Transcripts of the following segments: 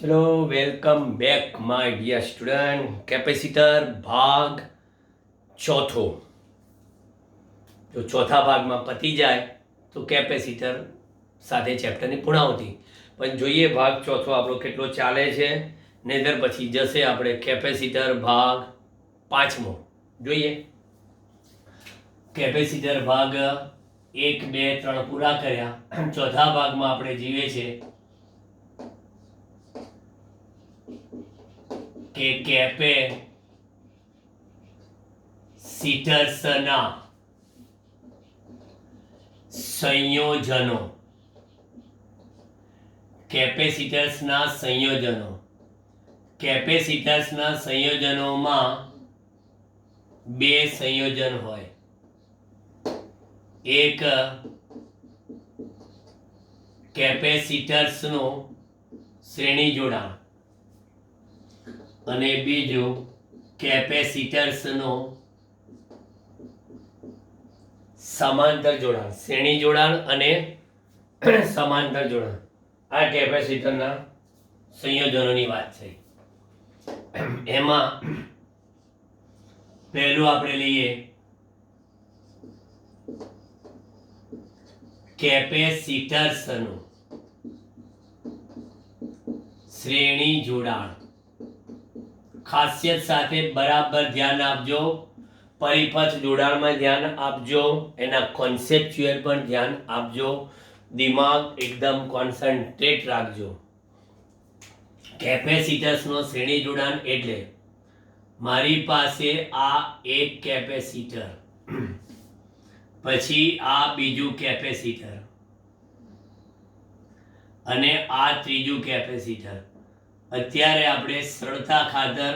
चलो welcome back my dear student. Capacitor भाग चौथो जो चौथा ભાગમાં પતી જાય તો કેપેસિટર સાથે ચેપ્ટરની પૂર્ણાવતી, પણ જોઈએ ભાગ ચોથો આપણો કેટલો ચાલે છે, નહીતર પછી જશે આપણે કેપેસિટર ભાગ પાંચમો. જોઈએ કેપેસિટર ભાગ 1 2 3 પૂરા કર્યા. ચોથા ભાગમાં આપણે જીવે છે કે કેપેસિટર્સના સંયોજનો, કેપેસિટર્સના સંયોજનો, કેપેસિટર્સના સંયોજનોમાં બે સંયોજન હોય. એક કેપેસિટર્સનું શ્રેણી જોડાણ અને બીજું કેપેસિટર્સનું સમાંતર જોડાણ. શ્રેણી જોડાણ અને સમાંતર જોડાણ આ કેપેસિટરના સંયોજનોની વાત છે. એમાં પહેલું આપણે લઈએ કેપેસિટર્સનું શ્રેણી જોડાણ. ખાસિયત સાથે બરાબર ધ્યાન આપજો, પરિપથ જોડાણમાં ધ્યાન આપજો, એના કોન્સેપ્ચ્યુઅલ પણ ધ્યાન આપજો, દિમાગ એકદમ કોન્સન્ટ્રેટ રાખજો. કેપેસિટર્સનો શ્રેણી જોડાણ એટલે મારી પાસે આ એક કેપેસિટર, પછી આ બીજું કેપેસિટર અને આ ત્રીજું કેપેસિટર. અત્યારે આપણે સરળતા ખાતર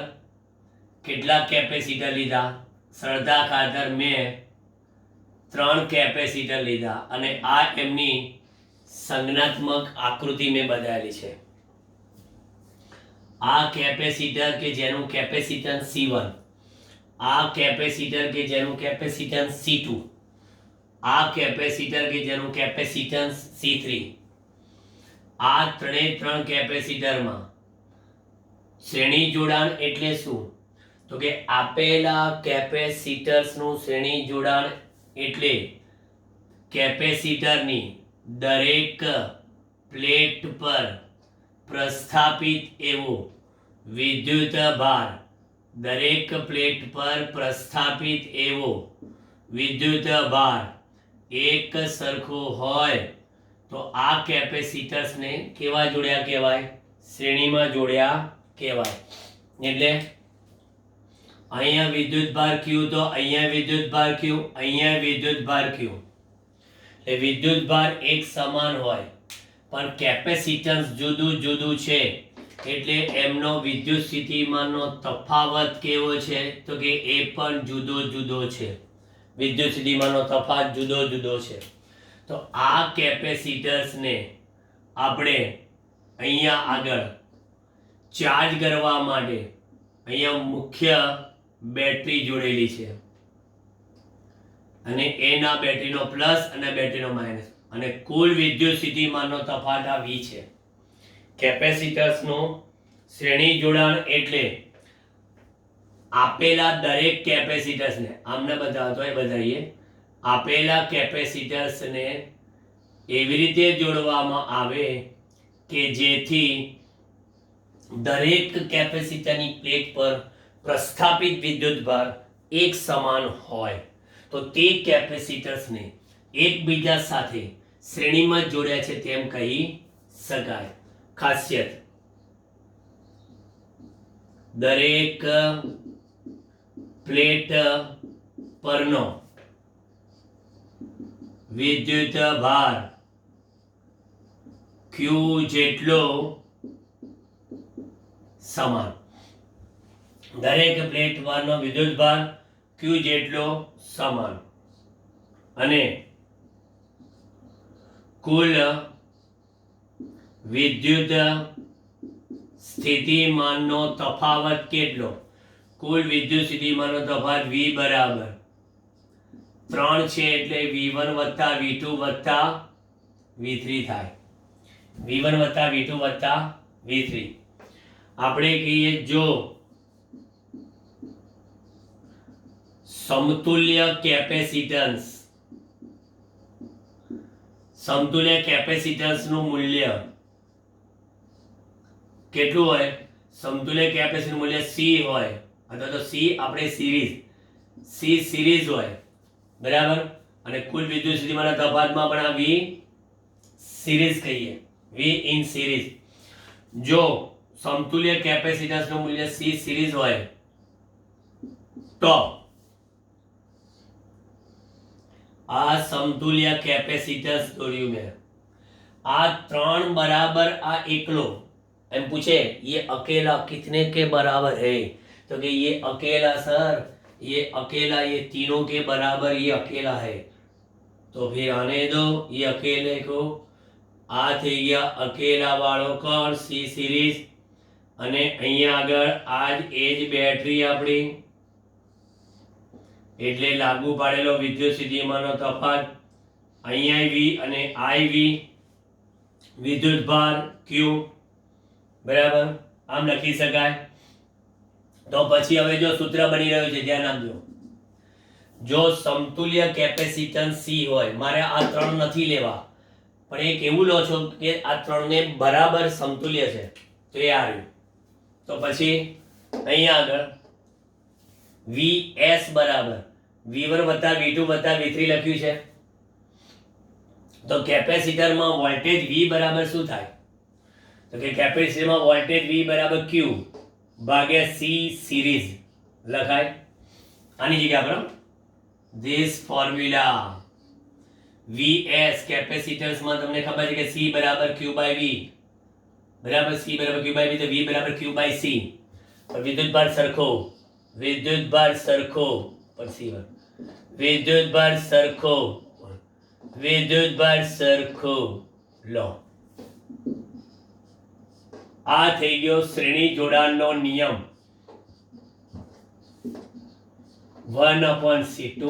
કેટલા કેપેસિટર લીધા? સરળતા ખાતર મેં 3 કેપેસિટર લીધા અને આ એમની સંજ્ઞાત્મક આકૃતિ મેં બતાવેલી છે. આ કેપેસિટર કે જેનું કેપેસિટન્સ C1, આ કેપેસિટર કે જેનું કેપેસિટન્સ C2, આ કેપેસિટર કે જેનું કેપેસિટન્સ C3. આ ત્રણ કેપેસિટરમાં શ્રેણી જોડાણ એટલે શું? તો કે આપેલા કેપેસિટર્સનું શ્રેણી જોડાણ એટલે કેપેસિટરની દરેક પ્લેટ પર પ્રસ્થાપિત એવો વિદ્યુત ભાર, દરેક પ્લેટ પર પ્રસ્થાપિત એવો વિદ્યુત ભાર એક સરખો હોય તો આ કેપેસિટર્સને કેવા જોડ્યા કહેવાય? શ્રેણીમાં જોડ્યા કહેવાય. એટલે અહીંયા વિદ્યુતભાર Q તો અહીંયા વિદ્યુતભાર Q, અહીંયા વિદ્યુતભાર Q. એટલે વિદ્યુતભાર એક સમાન હોય પણ કેપેસિટન્સ જુદું જુદું છે, એટલે એમનો વિદ્યુત સ્થિતિમાનનો તફાવત કેવો છે? તો કે એ પણ જુદો જુદો છે. વિદ્યુત સ્થિતિમાનનો તફાવત જુદો જુદો છે. તો આ કેપેસિટર્સને આપણે અહીંયા આગળ ચાર્જ કરવા માટે અહીંયા મુખ્ય બેટરી જોડેલી છે અને એના બેટરીનો પ્લસ અને બેટરીનો માઇનસ, અને કુલ વિદ્યુત સ્થિતિમાનનો તફાવત આ V છે. કેપેસિટર્સનું શ્રેણી જોડાણ એટલે આપેલા દરેક કેપેસિટર્સને, આમને બતાવતો હોય બતાવીએ, આપેલા કેપેસિટર્સને એવી રીતે જોડવામાં આવે કે જેથી દરેક કેપેસિટરની પ્લેટ પર પ્રસ્થાપિત વિદ્યુતભાર એક સમાન હોય. તો તે કેપેસિટર્સને એકબીજા સાથે શ્રેણીમાં જોડ્યા છે તેમ કહી શકાય. ખાસિયત: દરેક પ્લેટ પરનો વિદ્યુત ભાર Q જેટલો સમાન. દરેક પ્લેટ પરનો વિદ્યુત ભાર Q જેટલો સમાન અને કુલ વિદ્યુત સ્થિતિમાનનો તફાવત કેટલો? કુલ વિદ્યુત સ્થિતિમાનનો તફાવત V બરાબર 3 છે એટલે V1 વત્તા V2 વત્તા V3 થાય. V1 વત્તા V2 વત્તા V3. આપણે કહીએ જો સમતુલ્ય કેપેસિટન્સ નું મૂલ્ય કેટલું હોય? સમતુલ્ય કેપેસિટન્સ મૂલ્ય C હોય અથવા તો C આપણે સિરીઝ હોય, બરાબર. અને કુલ વિદ્યુત સ્થિતિમાનના તફાવતમાં પણ આ V સિરીઝ કહીએ, V ઇન સિરીઝ. જો સમતુલ્ય કેપેસિટન્સ નું મૂલ્ય C સિરીઝ હોય તો આ સમતુલ્ય કેપેસિટન્સ દોર્યું મેં, આ ત્રણ બરાબર આ એકલો. એમ પૂછે ये अकेला कितने के बराबर है, तो कि ये अकेला सर, ये अकेला, ये तीनों के बराबर ये अकेला है. तो फिर आने दो ये अकेले को. आ થઈ ગયા અકેલા વાળો કણ C સિરીઝ. અને અહીંયા આગળ આજ એ જ બેટરી આપણી, એટલે લાગુ પાડેલો વિદ્યુત સ્થિતિમાનનો તફાવત અહીંયા V અને IV, વિદ્યુત ભાર Q, બરાબર. આમ લખી શકાય. તો પછી હવે જો સૂત્ર બની રહ્યું છે, ધ્યાન આપજો. જો સમતુલ્ય કેપેસિટન્સ C હોય, મારે આ ત્રણ નથી લેવા, પણ એક એવું લો છો કે આ ત્રણને બરાબર સમતુલ્ય છે, તો એ આવ્યું. તો પછી અહીંયા આગળ VS બરાબર V1 વત્તા V2 વત્તા V3 લખ્યું છે. તો કેપેસિટરમાં વોલ્ટેજ V બરાબર શું થાય? તો કે કેપેસિટરમાં વોલ્ટેજ V બરાબર Q ભાગ્યા C સિરીઝ લખાય. આની જગ્યા પર ધીસ ફોર્મ્યુલા VS કેપેસિટન્સમાં તમને ખબર છે કે C બરાબર Q બાય V, બરાબર. C બરાબર Q બાય V, તો V બરાબર Q બાય C. વિદ્યુતભાર સરખો પછી વિદ્યુતભાર સરખો લો. આ થઈ ગયો શ્રેણી જોડાણનો નિયમ 1/C2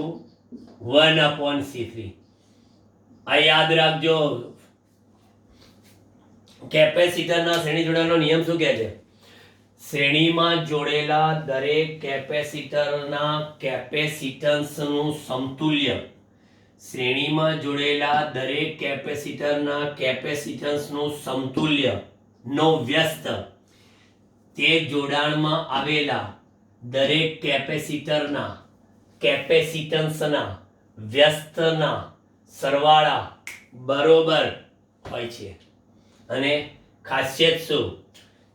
1/C3. આ યાદ રાખજો. કેપેસિટરના શ્રેણી જોડાણનો નિયમ શું કહે છે? શ્રેણીમાં જોડેલા દરેક કેપેસિટરના કેપેસિટન્સનું સમતુલ્ય, શ્રેણીમાં જોડેલા દરેક કેપેસિટરના કેપેસિટન્સનું સમતુલ્ય નો વ્યસ્ત તે જોડાણમાં આવેલા દરેક કેપેસિટરના કેપેસિટન્સના વ્યસ્તના સરવાળા બરોબર હોય છે. અને ખાસિયત શું?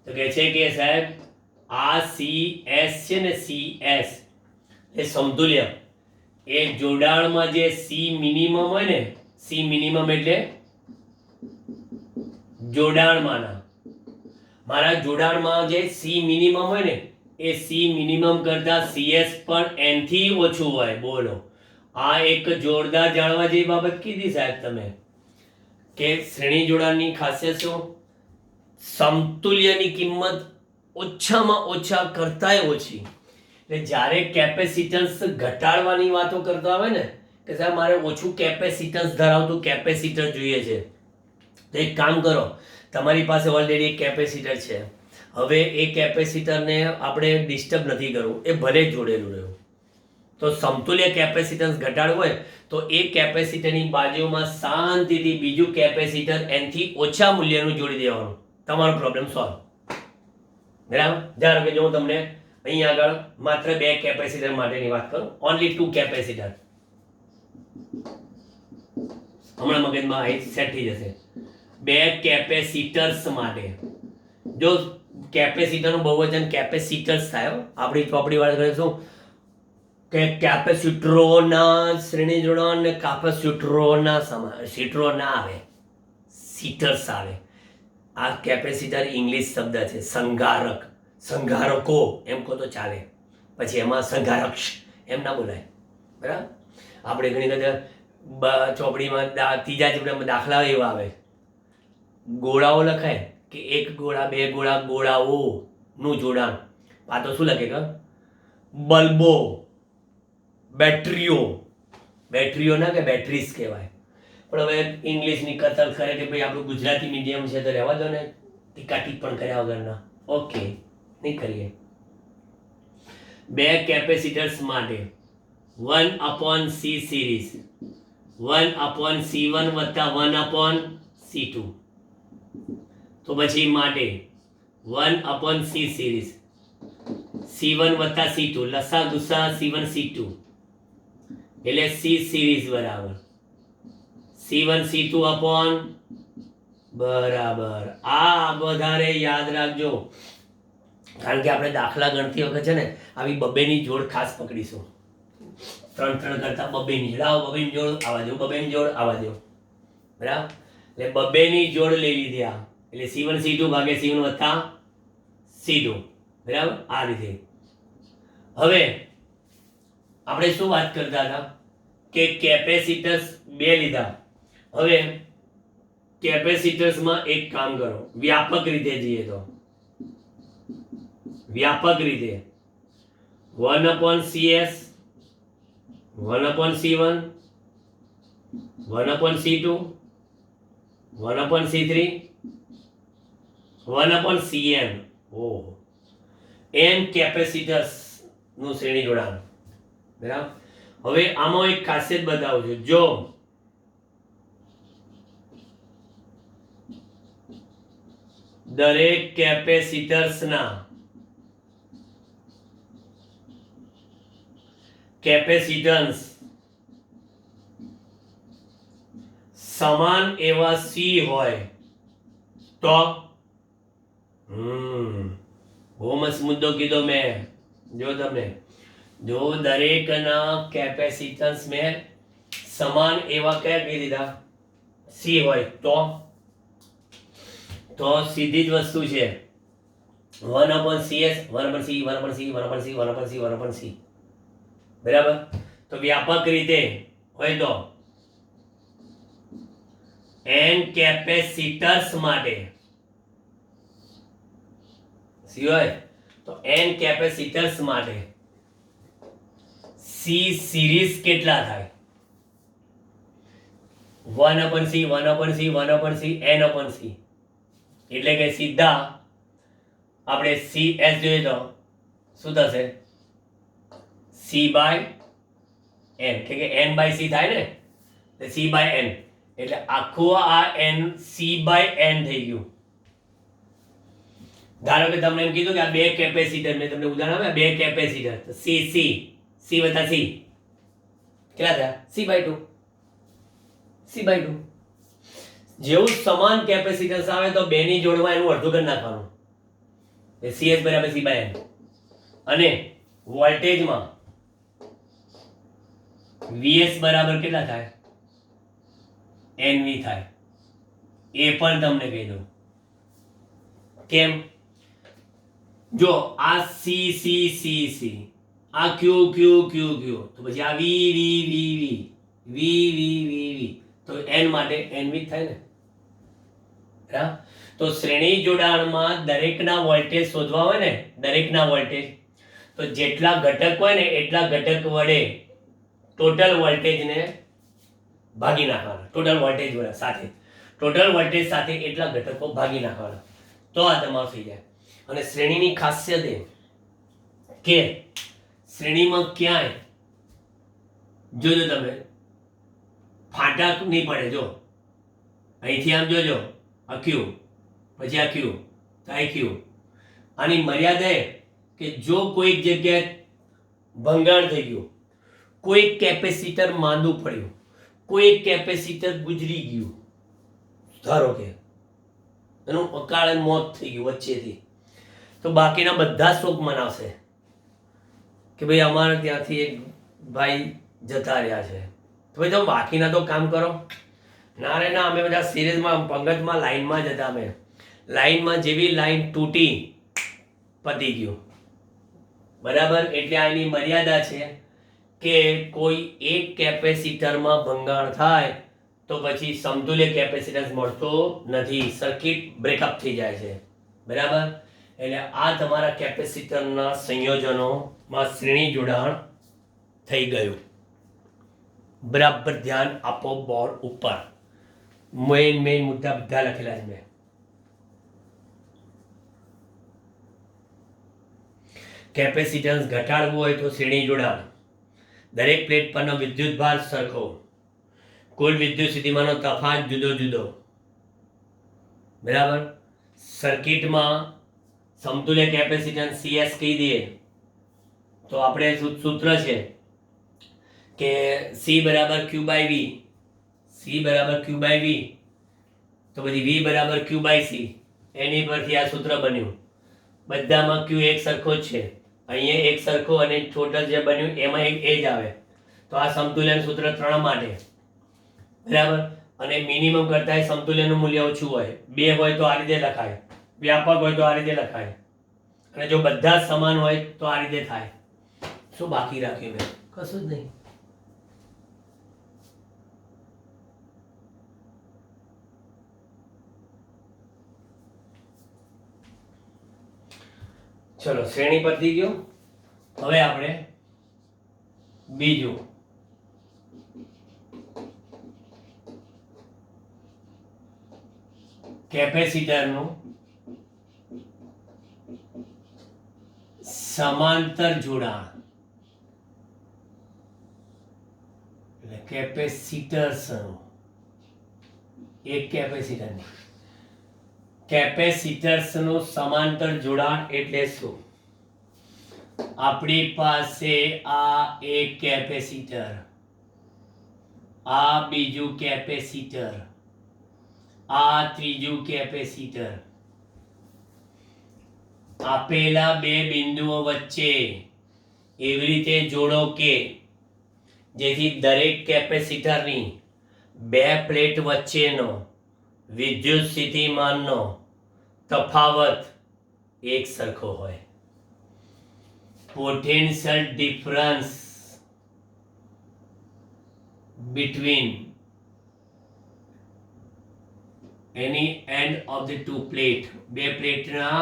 તો કહે છે કે સાહેબ આ CS છે ને, CS એ સમતુલ્ય, એ જોડાણમાં જે C મિનિમમ હોય ને, C મિનિમમ એટલે જોડાણમાંના, મારા જોડાણમાં જે C મિનિમમ હોય ને, એ C મિનિમમ કરતા CS પણ n થી ઓછું હોય. બોલો, આ એક જોરદાર જાણવા જેવી બાબત કીધી સાહેબ તમે, કે શ્રેણી જોડાણની ખાસિયત શું? સમતુલ્યની કિંમત ઓછામાં ઓછા કરતાંય ઓછી. એટલે જ્યારે કેપેસિટન્સ ઘટાડવાની વાતો કરતા હોય ને, કે સાહેબ મારે ઓછું કેપેસિટન્સ ધરાવતું કેપેસિટર જોઈએ છે, તો એક કામ કરો, તમારી પાસે ઓલરેડી એક કેપેસિટર છે, હવે એ કેપેસિટરને આપણે ડિસ્ટર્બ નથી કરવું, એ ભલે જ જોડેલું રહ્યું. તો સમતુલ્ય કેપેસિટન્સ ઘટાડવું હોય તો એ કેપેસિટરની બાજુમાં શાંતિથી બીજું કેપેસિટર એનથી ઓછા મૂલ્યનું જોડી દેવાનું, તમારો પ્રોબ્લેમ સોલ્વ. બરાબર. ધારો કે જો હું તમને અહીંયા આગળ માત્ર 2 કેપેસિટર માટેની વાત કરું, ઓનલી 2 કેપેસિટર, હમણાં મગજમાં આ સેટ થઈ જશે. 2 કેપેસિટર્સ માટે, જો કેપેસિટરનું બહુવચન કેપેસિટર્સ થાય, આપણી ચોપડી વાત કરીએ શું કે કેપેસિટરોના શ્રેણી જોડાણ ને કેપેસિટરોના સીટરો ના આવે, સીટર્સ આવે. આ કેપેસિટર ઇંગ્લિશ શબ્દ છે, સંઘારક, સંઘારકો એમ કહો તો ચાલે, પછી એમાં સંઘારક એમ ના બોલાય. બરાબર. આપણે ઘણી વખત ચોપડીમાં ત્રીજા ચેપ્ટરમાં દાખલા એવા આવે, ગોળાઓ લખાય કે 1 ગોળા 2 ગોળા, ગોળાઓનું જોડાણ. આ તો શું લખે કે બલ્બો, બેટરીઓ, બેટરીઓ ના કે બેટરીઝ કહેવાય. પણ હવે ઇંગ્લિશની કતલ કરે કે ભાઈ આપણું ગુજરાતી મીડિયમ છે તો રહેવા દો ને, ટીકા ટીપ્પણ કર્યા વગરના. ઓકે. નહીં કરીએ. બે કેપેસિટર્સ માટે 1/C સિરીઝ 1/C1 વત્તા 1/C2. તો પછી માટે 1/C સિરીઝ C1 વત્તા C2 લસા ગુસા C1 C2 એટલે C સિરીઝ બરાબર C1 C2 અપોન બરાબર. આ વધારે યાદ રાખજો, કારણ કે આપણે દાખલા ગણતી વખત છે ને આવી બબેની જોડ ખાસ પકડીશું. 3 કરતા બબેની જોડ, આવો બબેની જોડ આવા દો, બબેની જોડ આવા દો, બરાબર. એટલે બબેની જોડ લઈ લીધી આ, એટલે C1 C2 ભાગે C1 વત્તા C2, બરાબર. આ રીતે હવે આપણે શું વાત કરતા હતા કે કેપેસિટર્સ બે લીધા. હવે કેપેસિટર્સમાં એક કામ કરો, વ્યાપક રીતે જઈએ તો વ્યાપક રીતે 1/CS 1/C1 1/C2 1/C3 1/CN. ઓહો, n કેપેસિટર્સ નું શ્રેણી જોડાણ, બરાબર. હવે આમાં એક ખાસિયત બતાવું છું. જો દરેક કેપેસિટર્સના કેપેસિટન્સ સમાન એવા C હોય તો બહુ મસ્ત મુદ્દો કીધો મેં. જો તમે જો દરેકના કેપેસિટન્સ મેં સમાન એવા કયા કહી દીધા C હોય તો સીધી જ વસ્તુ છે 1/CS 1/C 1/C 1/C 1/C 1/C, બરાબર. તો વ્યાપક રીતે હોય તો n કેપેસિટર્સ માટે C હોય તો n કેપેસિટર્સ માટે C સિરીઝ કેટલા થાય? 1/C 1/C 1/C n/C. એટલે કે સીધા આપણે CS જોઈએ તો શું થશે? C/n, કે n/C થાય ને, એટલે C/n. એટલે આખું આ n C/n થઈ ગયું. ધારો કે તમને એમ કીધું કે આ બે કેપેસિટર, મેં તમને ઉદાહરણ આપ્યા, બે કેપેસિટર તો C વત્તા C કેટલા થયા? C/2. જેવું સમાન કેપેસિટન્સ આવે તો બેની જોડમાં એનું અડધું કરી નાખવાનું, CS બરાબર C/n. અને વોલ્ટેજમાં VS બરાબર કેટલા થાય? NV થાય. એ પણ તમને કહી દઉં. કેમ? જો આ C આ Q તો પછી આ V તો N માટે NV થાય ને, બરાબર. તો શ્રેણી જોડાણમાં દરેકના વોલ્ટેજ શોધવા હોય ને, દરેકના વોલ્ટેજ, તો જેટલા ઘટક હોય ને એટલા ઘટક વડે ટોટલ વોલ્ટેજને ભાગી નાખવાના. ટોટલ વોલ્ટેજ સાથે એટલા ઘટકો ભાગી નાખવાના, તો આ તમારું થઈ જાય. અને શ્રેણીની ખાસિયત એ કે શ્રેણીમાં ક્યાંય જોજો તમે ફાટા નહીં પડે. જો અહીંથી આમ જોજો, આ Q પછી આ Q તો આ Q. આની મર્યાદા એ કે જો કોઈક જગ્યાએ ભંગાણ થઈ ગયું, કોઈક કેપેસિટર માંદું પડ્યું, કોઈક કેપેસિટર ગુજરી ગયું, ધારો કે એનું અકાળે મોત થઈ ગયું વચ્ચેથી, તો બાકીના બધા શોક મનાવશે કે ભાઈ અમારે ત્યાંથી એક ભાઈ જતા રહ્યા છે. તો ભાઈ તમે બાકીના તો કામ કરો. ના રે ના, અમે બધા સિરીઝમાં પંગતમાં લાઈનમાં જ હતા. અમે લાઈનમાં જેવી લાઈન તૂટી પતી ગયું, બરાબર. એટલે આની મર્યાદા છે કે કોઈ એક કેપેસિટરમાં ભંગાણ થાય તો પછી સમતુલ્ય કેપેસિટન્સ મળતો નથી, સર્કિટ બ્રેકઅપ થઈ જાય છે, બરાબર. એટલે આ તમારા કેપેસિટરના સંયોજનોમાં શ્રેણી જોડાણ થઈ ગયું. બરાબર ધ્યાન આપો બોર્ડ ઉપર. મેઇન મુદ્દા બધા લખેલા છે મેં. કેપેસિટન્સ ઘટાડવું હોય તો શ્રેણી જોડાણ, દરેક પ્લેટ પરનો વિદ્યુતભાર સરખો, કુલ વિદ્યુત સ્થિતિમાનનો તફાવત જુદો જુદો. બરાબર. સર્કિટમાં સમતુલ્ય કેપેસિટન્સ CS કહી દઈએ તો આપણે સૂત્ર છે કે C બરાબર Q બાય V, C બરાબર Q બાય V, તો પછી V બરાબર Q બાય C. એની પરથી આ સૂત્ર બન્યું. બધામાં Q એક સરખો જ છે, અહીંયા એક સરખો અને ટોટલ જે બન્યું એમાં એક એ જ આવે. તો આ સમતુલ્યન સૂત્ર 3 માટે. બરાબર. અને મિનિમમ કરતા સમતુલ્યનું મૂલ્ય ઓછું હોય, 2 હોય તો આ રીતે લખાય, વ્યાપક હોય તો આ રીતે લખાય, અને જો બધા જ સમાન હોય તો આ રીતે થાય. શું બાકી રાખ્યું મેં? કશું જ નહીં. ચલો, શ્રેણી પતી ગયો. હવે આપણે બીજું કેપેસિટરનું સમાંતર જોડાણ, એટલે કેપેસિટર્સનું એક કેપેસિટરની કેપેસિટર્સનું સમાંતર જોડાણ એટલે શું? આપણી પાસે આ એક કેપેસિટર, આ બીજું કેપેસિટર, આ ત્રીજું કેપેસિટર. આપેલા બે બિંદુઓ વચ્ચે એવી રીતે જોડો કે જેથી દરેક કેપેસિટરની બે પ્લેટ વચ્ચેનો વિદ્યુત સ્થિતિમાનનો તફાવત એક સરખો હોય. Potential difference between any end of the two plate, બે પ્લેટના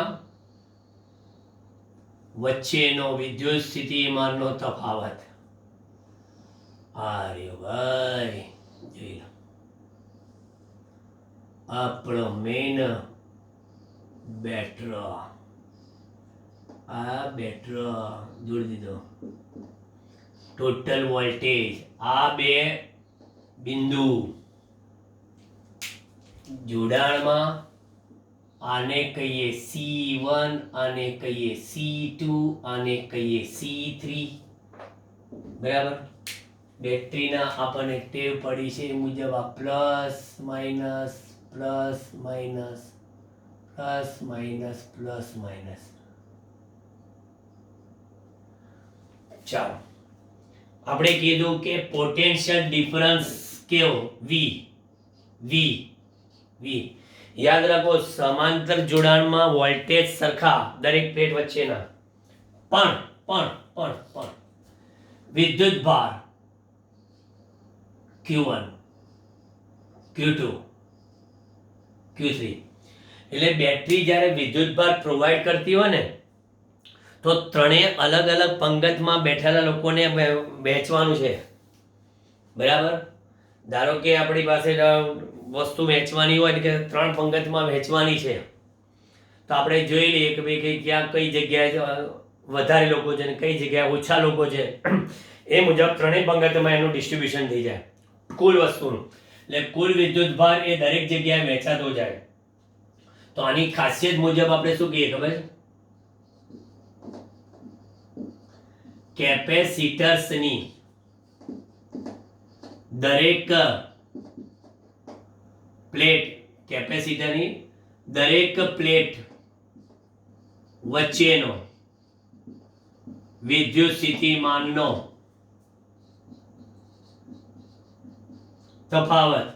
વચ્ચેનો વિદ્યુત સ્થિતિમાનનો તફાવત. અરે ભાઈ, જોઈ લો, આપણો મેઇન બેટર, આ બેટર જોડી દીધો. ટોટલ વોલ્ટેજ, આ બે બિંદુ જોડાણમાં આને કહીએ C1, આને કહીએ C2, આને કહીએ C3. બરાબર. બેટરીના આપણને ટેવ પડી છે એ મુજબ આ plus minus plus minus plus minus plus minus. ચાલો, આપણે કીધું કે પોટેન્શિયલ ડિફરન્સ કેવો? V. યાદ રાખો, સમાંતર જોડાણમાં વોલ્ટેજ સરખા દરેક પ્લેટ વચ્ચેના, પણ વિદ્યુત ભાર Q1, Q2, Q3. એટલે બેટરી જ્યારે વિદ્યુત ભાર પ્રોવાઈડ કરતી હોય ને તો ત્રણેય અલગ અલગ પંગતમાં બેઠેલા લોકોને વહેંચવાનું છે. બરાબર. ધારો કે આપણી પાસે વસ્તુ વહેંચવાની હોય કે 3 પંગતમાં વહેંચવાની છે, તો આપણે જોઈ લઈએ કે ભાઈ ક્યાં કઈ જગ્યાએ વધારે લોકો છે ને કઈ જગ્યાએ ઓછા લોકો છે. એ મુજબ ત્રણેય પંગતમાં એનું ડિસ્ટ્રીબ્યુશન થઈ જાય કુલ વસ્તુનું. એટલે કુલ વિદ્યુત ભાર એ દરેક જગ્યાએ વહેંચાતો જાય. તો આની ખાસિયત મુજબ આપણે શું કહીએ ખબર છે? કેપેસિટર્સની દરેક પ્લેટ, કેપેસિટરની દરેક પ્લેટ વચ્ચેનો વિદ્યુત સ્થિતિમાનનો તફાવત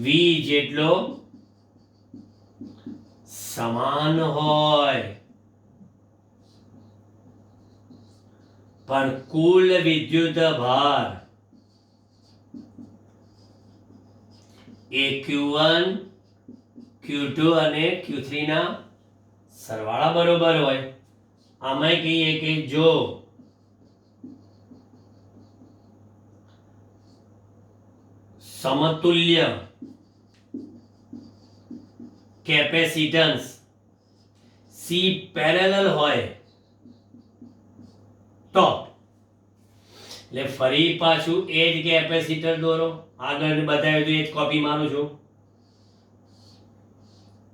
V જેટલો સમાન હોય, પણ કુલ વિદ્યુત ભાર એ Q1, Q2 અને Q3 ના સરવાળા બરોબર હોય. આમાં કહીએ કે જો સમતુલ્ય કેપેસિટન્સ સી પેરેલલ હોય તો એટલે ફરી પાછું એ જ કેપેસિટર દોરો. આગળ બતાવ્યું હતું એ જ કોપી મારું છું.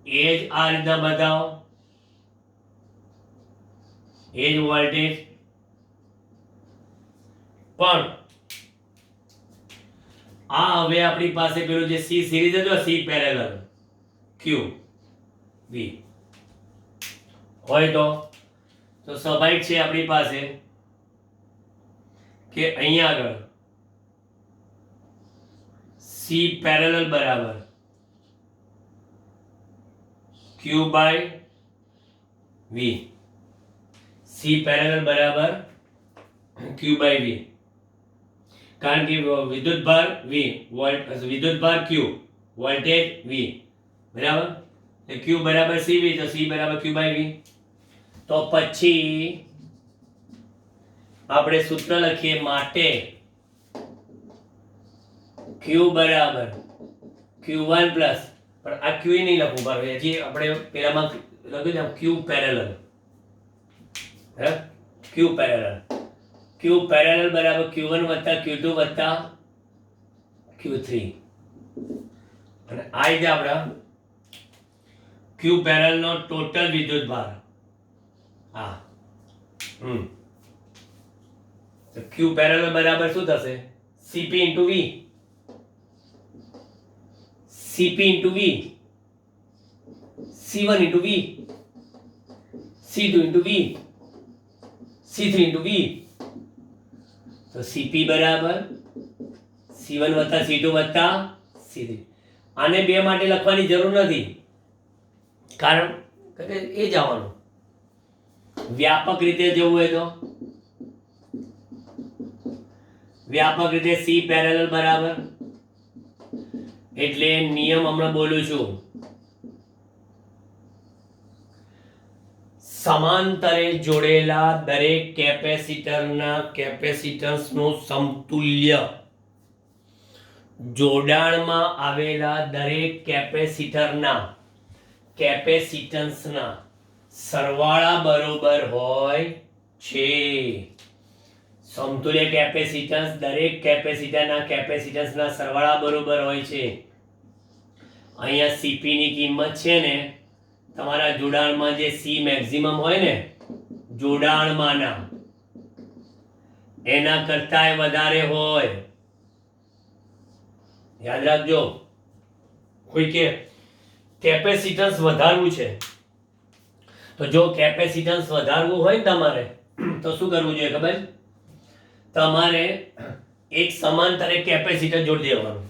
એ જ આ રીતના બતાવો, એ જ વોલ્ટેજ, પણ આ હવે આપણી પાસે પેલું જે સી સિરીઝ હતું, સી પેરેલલ ક્યુ વી હોય તો સ્વાભાવિક છે આપણી પાસે કે અહીંયા આગળ સી પેરેલલ બરાબર ક્યુ બાય વી. સી પેરેલલ બરાબર ક્યુ બાય વી, કારણ કે વિદ્યુતભાર વી, વિદ્યુતભાર ક્યુ, વોલ્ટેજ વી, બરાબર. એટલે ક્યુ બરાબર સી વી, તો સી બરાબર ક્યુ બાય વી. તો પછી આપણે સૂત્ર લખીએ માટે ક્યુ બરાબર Q1 પ્લસ, પણ આ ક્યુ નહીં લખવું પડે, હજી આપણે પેલામાં લખ્યું છે ક્યુ પેરેલલ, બરાબર. ક્યુ પેરેલલ, ક્યુ પેરેલલ બરાબર Q1 વત્તા Q2 વત્તા Q3, અને આ રીતે આપણા ક્યુ પેરેલલ નો ટોટલ વિદ્યુતભાર હા તો ક્યુ પેરેલલ બરાબર શું થશે? CP into V, CP into V, C1 into V, C2 into V, C3 into V. તો CP બરાબર C1 વત્તા C2 વત્તા C3. આને બે માટે લખવાની જરૂર નથી, કારણ કે એ જ આવવાનું. વ્યાપક રીતે જવું હોય તો વ્યાપક રીતે સી પેરેલલ બરાબર, એટલે નિયમ હમણાં બોલું છું, સમાંતરે જોડેલા દરેક કેપેસિટરના કેપેસિટન્સનું સમતુલ્ય જોડાણમાં આવેલા દરેક કેપેસિટરના કેપેસિટન્સના સરવાળા બરોબર હોય છે. સમતુલ્ય કેપેસિટન્સ દરેક કેપેસિટરના કેપેસિટન્સના સરવાળા બરોબર હોય છે. અહીંયા CP ની કિંમત છે ને તમારા જોડાણમાં જે C મેક્સિમમ હોય ને જોડાણમાંના એના કરતાંય વધારે હોય. યાદ રાખજો, કોઈ કે કેપેસિટન્સ વધારવું છે તો જો કેપેસિટન્સ વધારવું હોય ને તમારે તો શું કરવું જોઈએ ખબર? તમારે એક સમાંતરે કેપેસિટર જોડી દેવાનું.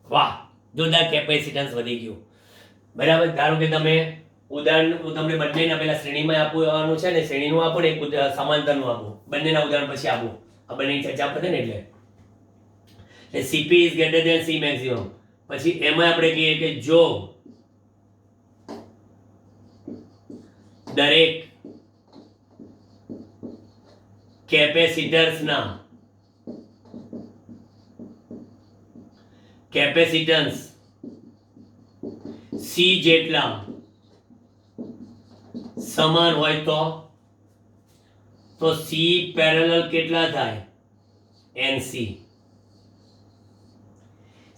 વાહ, જોરદાર કેપેસિટન્સ વધી ગયું, બરાબર. ધારો કે તમે ઉદાહરણ હું તમને બંનેના પહેલા શ્રેણીમાં આપવાનું છે ને, શ્રેણીનું આપો ને એક સમાંતરનું આપો, બંનેના ઉદાહરણ પછી આપો. આ બંનેની ચર્ચા પતે ને એટલે CP is greater than C maximum. પછી એમાં આપણે કહીએ કે જો દરેક કેપેસિટર્સના કેપેસિટન્સ C જેટલા સમાન હોય તો C પેરેલલ કેટલા થાય? NC.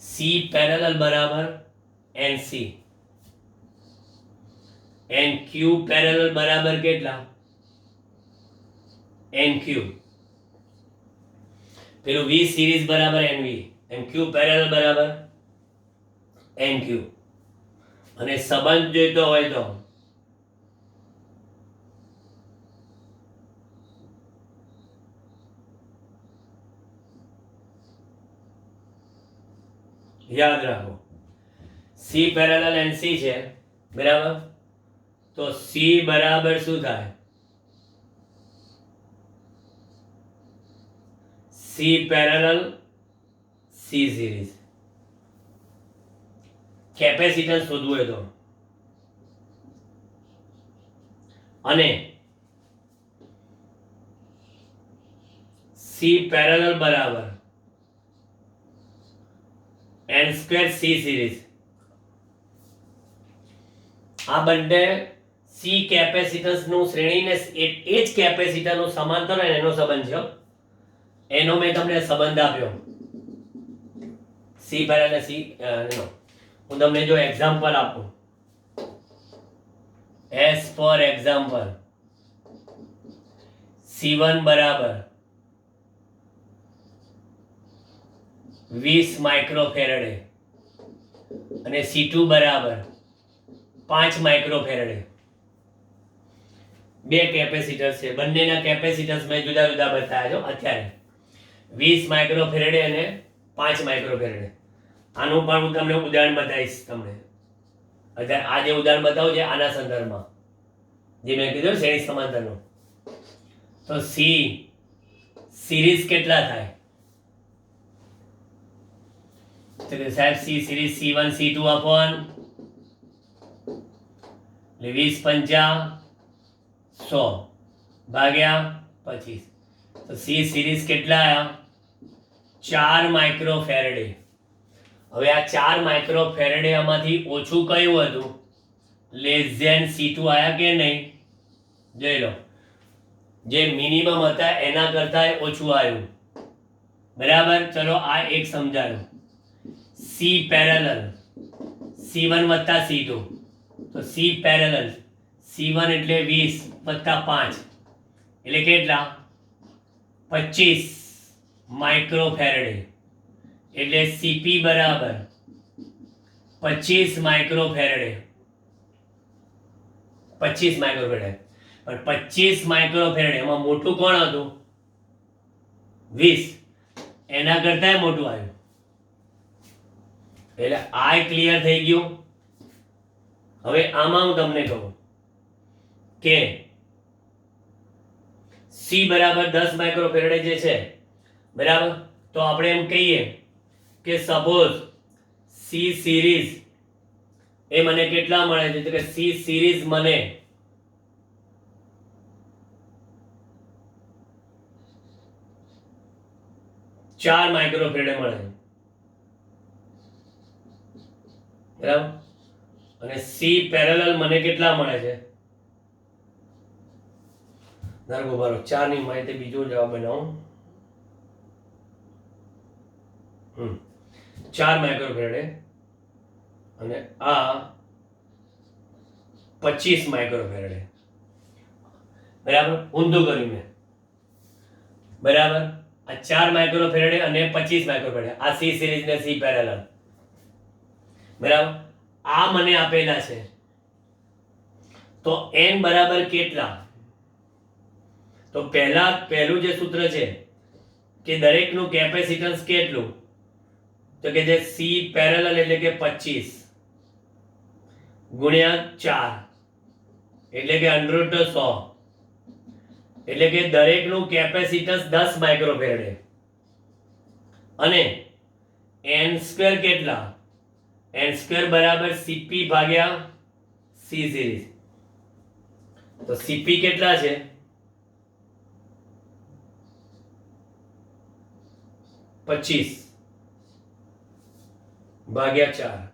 C પેરેલલ બરાબર NC, NQ પેરેલલ બરાબર કેટલા? NQ. પેલું V સિરીઝ બરાબર NV, NQ પેરેલલ બરાબર NQ. અને સંબંધ જોઈતો હોય તો યાદ રાખો, C પેરેલલ NC છે, બરાબર. તો C બરાબર શું થાય? C parallel C series. Capacitance શોધવું હોય તો, અને C પેરેલલ બરાબર n સ્ક્વેર C સિરીઝ. આ બંને સી કેપેસિટન્સનું શ્રેણીને એ જ કેપેસિટરનું સમાંતર હોય ને એનો સંબંધ છે. એનો મેં તમને સંબંધ આપ્યો સી પેરેલલ સી નો. હું તમને જો એક્ઝામ્પલ આપું, એસ ફોર એક્ઝામ્પલ, C1 બરાબર 20 માઇક્રોફેરેડે અને C2 બરાબર 5 માઇક્રોફેરેડે. બે કેપેસિટર છે, બંનેના કેપેસિટન્સ મેં જુદા જુદા બતાવ્યા છો અત્યારે, 20 માઇક્રોફેરેડે અને 5 માઇક્રોફેરેડે. આનું પણ હું તમને ઉદાહરણ બતાવીશ. તમને અત્યારે આ જે ઉદાહરણ બતાવું છે આના સંદર્ભમાં જે મેં કીધું શ્રેણી સમાંતરનું. તો સી સિરીઝ કેટલા થાય? તો કે સાહેબ C series C1 C2 upon એટલે 20 પંચા 100 ભાગ્યા 25. તો સી સિરીઝ કેટલા આયા? 4 માઇક્રોફેરેડે. હવે આ 4 માઇક્રોફેરેડે આમાંથી ઓછું કયું હતું? લેસ ધેન C2 આયા કે નહીં? જોઈ લો, જે મિનિમમ હતા એના કરતા ઓછું આવ્યું. બરાબર. ચલો આ એક સમજાયું. સી પેરેલલ C1 વત્તા C2, તો સી પેરેલલ C1 એટલે 20 વત્તા 5 એટલે કેટલા? 25 માઇક્રોફેરેડે. એટલે CP બરાબર 25 માઇક્રોફેરેડે. 25 માઇક્રોફેરેડે. પણ 25 માઇક્રોફેરેડે એમાં મોટું કોણ હતું? 20. એના કરતા મોટું આવ્યું. એટલે આ ક્લિયર થઈ ગયું. હવે આમાં હું તમને કહું કે સી બરાબર 10 માઇક્રોફેરેડે જે છે, બરાબર, તો આપણે એમ કહીએ કે સપોઝ સી સિરીઝ એ મને કેટલા મળે છે? તો કે સી સિરીઝ મને 4 માઇક્રોફેરેડે મળે છે, બરાબર. અને સી પેરેલલ મને કેટલા મળે છે? ધારો બરાબર 4 ની માહિતી બીજો જવાબ બનાવું. 4 માઇક્રોફેરેડે અને આ 25 માઇક્રોફેરેડે. બરાબર. ઊંધું કર્યું મેં. બરાબર. આ 4 માઇક્રોફેરેડે અને 25 માઇક્રોફેરેડે, આ સી સિરીઝ ને સી પેરેલલ. બરાબર. આ મને આપેલા છે. તો n બરાબર કેટલા? તો પહેલું જે સૂત્ર છે કે દરેકનું કેપેસિટન્સ કેટલું? તો કે જે સી પેરેલલ એટલે કે 25 ગુણ્યા 4 એટલે કે √100. એટલે કે દરેકનું કેપેસિટન્સ 10 માઇક્રોફેરેડે. અને n² કેટલા? n² બરાબર CP ભાગ્યા સી સિરીઝ. તો CP કેટલા છે? 25 ભાગ્યા 4.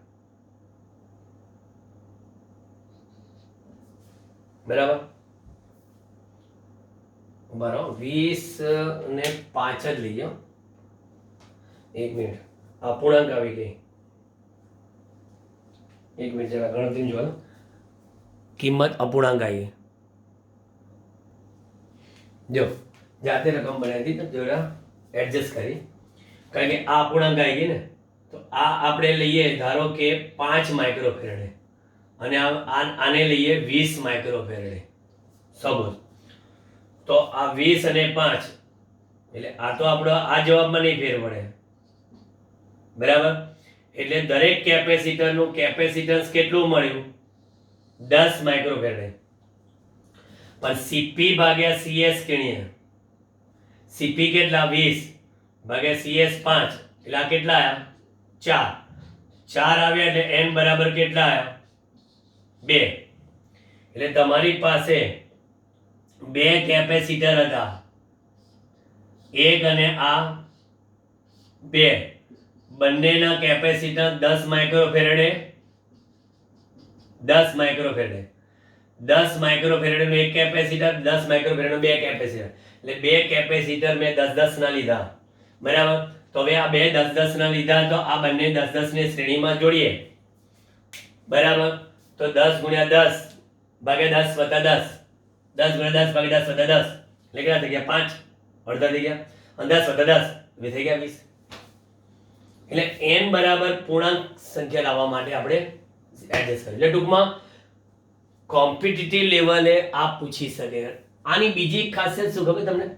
બરાબર. બરાબર 20 ને 5 જ લઈએ. એક મિનિટ, અપૂર્ણાંક આવી ગઈ. એક મિનિટ જરા ગણતરી જો. કિંમત અપૂર્ણાંક આવી. જો જાતે રકમ બનાવી હતી તો જરા એડજસ્ટ કરી, કારણ કે આ અપૂર્ણાંક આવી ગઈ ને, તો આ આપણે લઈએ ધારો કે 5 માઇક્રોફેરેડે અને આને લઈએ 20 માઇક્રોફેરેડે સપોઝ. તો આ 20 અને 5 એટલે આ તો આપણો આ જવાબમાં નહીં ફેર પડે. બરાબર. એટલે દરેક કેપેસિટરનું કેપેસિટન્સ કેટલું મળ્યું? 10 માઇક્રોફેરેડે. પણ CP ભાગ્યા CS ગણીએ. CP કેટલા? 20 ભાગ્યા CS 5 એટલે આ કેટલા આવ્યા? 4 આવ્યા. એટલે n બરાબર કેટલા આવ્યા? 2. એટલે તમારી પાસે બે કેપેસિટર હતા, એક અને આ 2. બંનેના કેપેસિટર 10 માઇક્રોફેરેડે 10 માઇક્રોફેરેડે. 10 માઇક્રોફેરેડનું એક કેપેસિટર, 10 માઇક્રોફેરેડનું બે કેપેસિટર, એટલે બે કેપેસિટર મેં 10-10 ના લીધા, બરાબર. તો હવે આ બે 10-10 ના લીધા, તો આ બંને 10-10 ને શ્રેણીમાં જોડીએ, બરાબર. તો 10 ગુણ્યા 10 ભાગ્યા 10 વત્તા 10, 10 ગુણ્યા 10 ભાગ્યા 10 વત્તા 10, એટલે કેટલા થઈ ગયા? 5, અડધા થઈ ગયા, અને 10 વત્તા 10 એટલે થઈ ગયા 20. એટલે n બરાબર પૂર્ણાંક સંખ્યા લાવવા માટે આપણે એડજસ્ટ કરીએ. એટલે ટૂંકમાં કોમ્પિટિટિવ લેવલે આ પૂછી શકે. આની બીજી એક ખાસિયત શું ખબર તમને,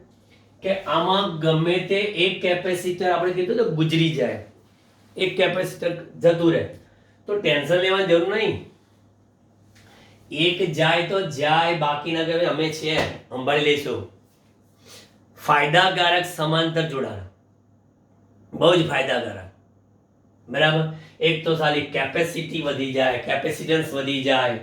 કે આમાં ગમે તે એક કેપેસિટર આપણે કીધું તો ગુજરી જાય, એક કેપેસિટર જતું રહે તો ટેન્શન લેવાની જરૂર નહીં. એક જાય તો જાય, બાકીના કે અમે છે સંભાળી લઈશું. ફાયદાકારક સમાંતર જોડાણ, બહુ જ ફાયદાકારક, બરાબર. એક તો સારી કેપેસિટી વધી જાય, કેપેસિટન્સ વધી જાય.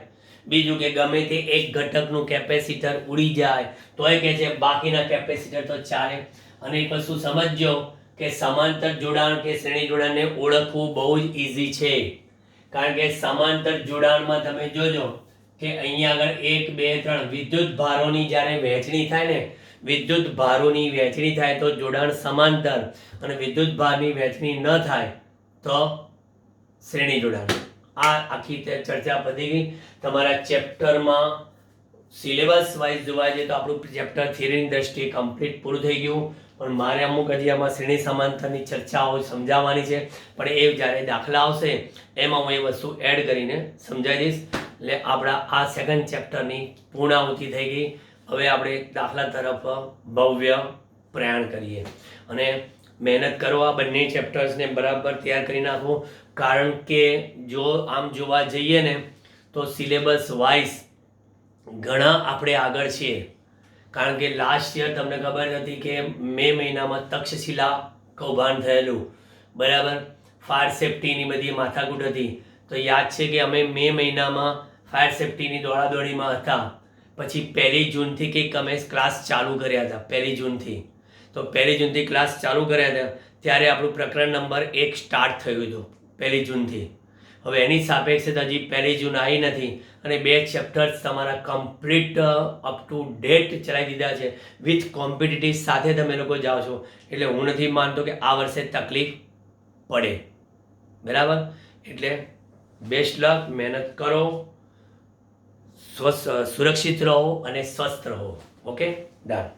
બીજું કે ગમે તે એક ઘટકનું કેપેસિટર ઉડી જાય તોય કે છે બાકીના કેપેસિટર તો ચાલે. અને એક વસ્તુ સમજજો કે સમાંતર જોડાણ કે શ્રેણી જોડાણને ઓળખવું બહુ જ ઈઝી છે. કારણ કે સમાંતર જોડાણમાં તમે જોજો કે અહીંયા આગળ 1 2 3 વિદ્યુત ભારોની જ્યારે વહેંચણી થાય ને, વિદ્યુત ભારોની વહેંચણી થાય તો જોડાણ સમાંતર, અને વિદ્યુત ભારની વહેંચણી ન થાય તો શ્રેણી જોડાણ. આ આખી ચર્ચા પતી ગઈ. તમારા ચેપ્ટરમાં સિલેબસ વાઇઝ જોવા જઈએ તો આપણું ચેપ્ટર થિયરીની દ્રષ્ટિએ કમ્પ્લીટ પૂરું થઈ ગયું, પણ મારે અમુક હજી આમાં શ્રેણી સમાંતરની ચર્ચાઓ સમજાવવાની છે. પણ એ જ્યારે દાખલા આવશે એમાં હું એ વસ્તુ એડ કરીને સમજાવી દઈશ. એટલે આપણા આ સેકન્ડ ચેપ્ટરની પૂર્ણાહુતિ થઈ ગઈ. હવે આપણે દાખલા તરફ ભવ્ય પ્રયાણ કરીએ અને મહેનત કરો. આ બંને ચેપ્ટર્સને બરાબર તૈયાર કરી નાખો. કારણ કે જો આમ જોવા જઈએ ને તો સિલેબસ વાઇઝ ઘણા આપણે આગળ છીએ. કારણ કે લાસ્ટ યર તમને ખબર હતી કે મે મહિનામાં તક્ષશિલા કૌભાંડ થયેલું, બરાબર. ફાયર સેફટીની બધી માથાકૂટ હતી. તો યાદ છે કે અમે મે મહિનામાં ફાયર સેફટીની દોડાદોડીમાં હતા. પછી 1 જૂનથી કંઈક અમે ક્લાસ ચાલુ કર્યા હતા, 1 જૂનથી. તો 1 જૂનથી ક્લાસ ચાલુ કર્યા હતા ત્યારે આપણું પ્રકરણ નંબર 1 સ્ટાર્ટ થયું હતું 1 જૂનથી. હવે એની સાપેક્ષે હજી 1 જૂન આવી નથી અને 2 ચેપ્ટર્સ તમારા કમ્પ્લીટ અપ ટુ ડેટ ચલાવી દીધા છે. વિથ કોમ્પિટિટિવ સાથે તમે લોકો જાઓ છો, એટલે હું નથી માનતો કે આ વર્ષે તકલીફ પડે, બરાબર. એટલે બેસ્ટ લક, મહેનત કરો, સુરક્ષિત રહો અને સ્વસ્થ રહો. Okay, done.